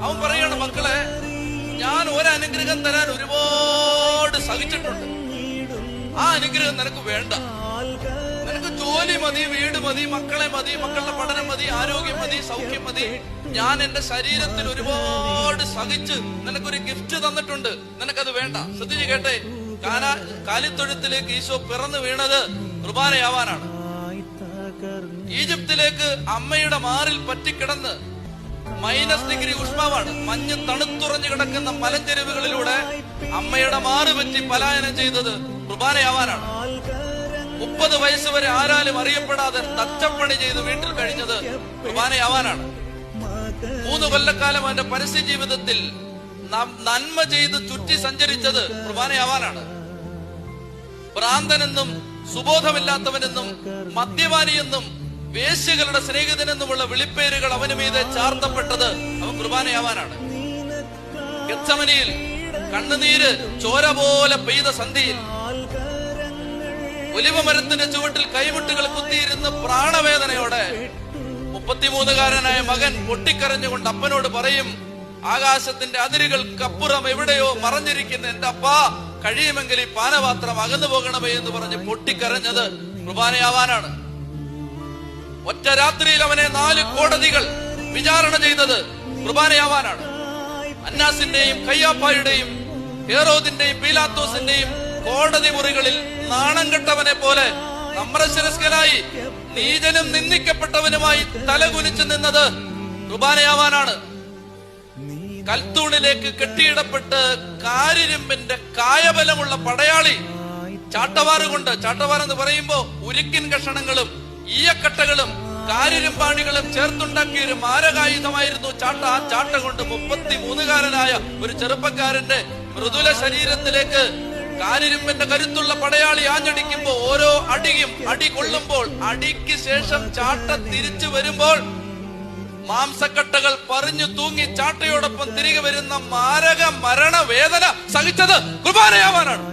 അവൻ പറയാണ്, മക്കളെ, ഞാൻ ഒരനുഗ്രഹം തരാൻ ഒരുപാട് സഹിച്ചിട്ടുണ്ട്. ആ അനുഗ്രഹം നിനക്ക് വേണ്ട. നിനക്ക് ജോലി മതി, വീട് മതി, മക്കളെ മതി, മക്കളുടെ പഠനം മതി, ആരോഗ്യം മതി, സൗഖ്യം മതി. ഞാൻ എന്റെ ശരീരത്തിൽ ഒരുപാട് സഹിച്ച് നിനക്കൊരു ഗിഫ്റ്റ് തന്നിട്ടുണ്ട്, നിനക്കത് വേണ്ട. ശ്രദ്ധിച്ച് കേട്ടെ, കാലിത്തൊഴുത്തിലേക്ക് ഈശോ പിറന്നു വീണത് കുർബാനയാവാനാണ്. ഈജിപ്തിലേക്ക് അമ്മയുടെ മാറിൽ പറ്റിക്കിടന്ന് -डिग्री ഉഷ്മാവാണ്, മഞ്ഞ് തണുത്തുറഞ്ഞു കിടക്കുന്ന മലഞ്ചെരുവുകളിലൂടെ അമ്മയുടെ മാറ് പറ്റി പലായനം ചെയ്തത് കുർബാനയാവാനാണ്. 30 വയസ്സ് വരെ ആരാലും അറിയപ്പെടാതെ തച്ചപ്പണി ചെയ്ത് വീട്ടിൽ കഴിഞ്ഞത് കുർബാനയാവാനാണ്. 3 കൊല്ലക്കാലം അവന്റെ പരസ്യ ജീവിതത്തിൽ നന്മ ചെയ്ത് ചുറ്റി സഞ്ചരിച്ചത് കുർബാനയാവാനാണ്. ഭ്രാന്തനെന്നും സുബോധമില്ലാത്തവനെന്നും മദ്യപാനിയെന്നും വേശ്യകളുടെ സ്നേഹിതനെന്നുമുള്ള വിളിപ്പേരുകൾ അവന് മീതെ ചാർത്തപ്പെട്ടത് അവൻ കുർബാനയാവാനാണ്. ഗെത്സമനിയിൽ കണ്ണുനീര് ചോര പോലെ പെയ്ത സന്ധിയിൽ ഒലിവമരത്തിന്റെ ചുവട്ടിൽ കൈമുട്ടുകൾ കുത്തിയിരുന്ന് പ്രാണവേദനയോടെ 33-കാരനായ മകൻ പൊട്ടിക്കരഞ്ഞുകൊണ്ട് അപ്പനോട് പറയും, ആകാശത്തിന്റെ അതിരുകൾക്കപ്പുറം എവിടെയോ മറഞ്ഞിരിക്കുന്ന എന്റെ അപ്പാ, കഴിയുമെങ്കിൽ ഈ പാനപാത്രം അകന്നു പോകണമേ എന്ന് പറഞ്ഞ് പൊട്ടിക്കരഞ്ഞത് കുർബാനയാവാനാണ്. ഒറ്റ രാത്രിയിൽ അവനെ 4 കോടതികൾ വിചാരണ ചെയ്തത് കുർബാനയാവാനാണ്. അന്നാസിന്റെയും കയ്യാപ്പായുടെയും ഹേറോദിന്റെയും പീലാത്തോസിന്റെയും കോടതി മുറികളിൽ നാണം കെട്ടവനെ പോലെ നമ്രശിരസ്കനായി നീചനും നിന്ദിക്കപ്പെട്ടവനുമായി തലകുനിച്ചു നിന്നത് കുർബാനയാവാനാണ്. കൽത്തൂണിലേക്ക് കെട്ടിയിടപ്പെട്ട് കാരിരുമ്പിന്റെ കായബലമുള്ള പടയാളി ചാട്ടവാറുകൊണ്ട്, ചാട്ടവാറെന്ന് പറയുമ്പോ ഉരുക്കിൻ കഷണങ്ങളും ഈയക്കട്ടകളും കാരിരുമ്പാണികളും ചേർത്തുണ്ടാക്കിയ ഒരു മാരകായുധമായിരുന്നു ചാട്ട. ആ ചാട്ട കൊണ്ട് 33-കാരനായ ഒരു ചെറുപ്പക്കാരന്റെ മൃദുല ശരീരത്തിലേക്ക് കാരിരുമ്പിന്റെ കരുത്തുള്ള പടയാളി ആഞ്ഞടിക്കുമ്പോ ഓരോ അടി കൊള്ളുമ്പോൾ അടിക്ക് ശേഷം ചാട്ട തിരിച്ചു വരുമ്പോൾ മാംസക്കട്ടകൾ പറഞ്ഞു തൂങ്ങി ചാട്ടയോടൊപ്പം തിരികെ വരുന്ന മാരക മരണവേദന സഹിച്ചത് കുർബാനയാവാനാണ്.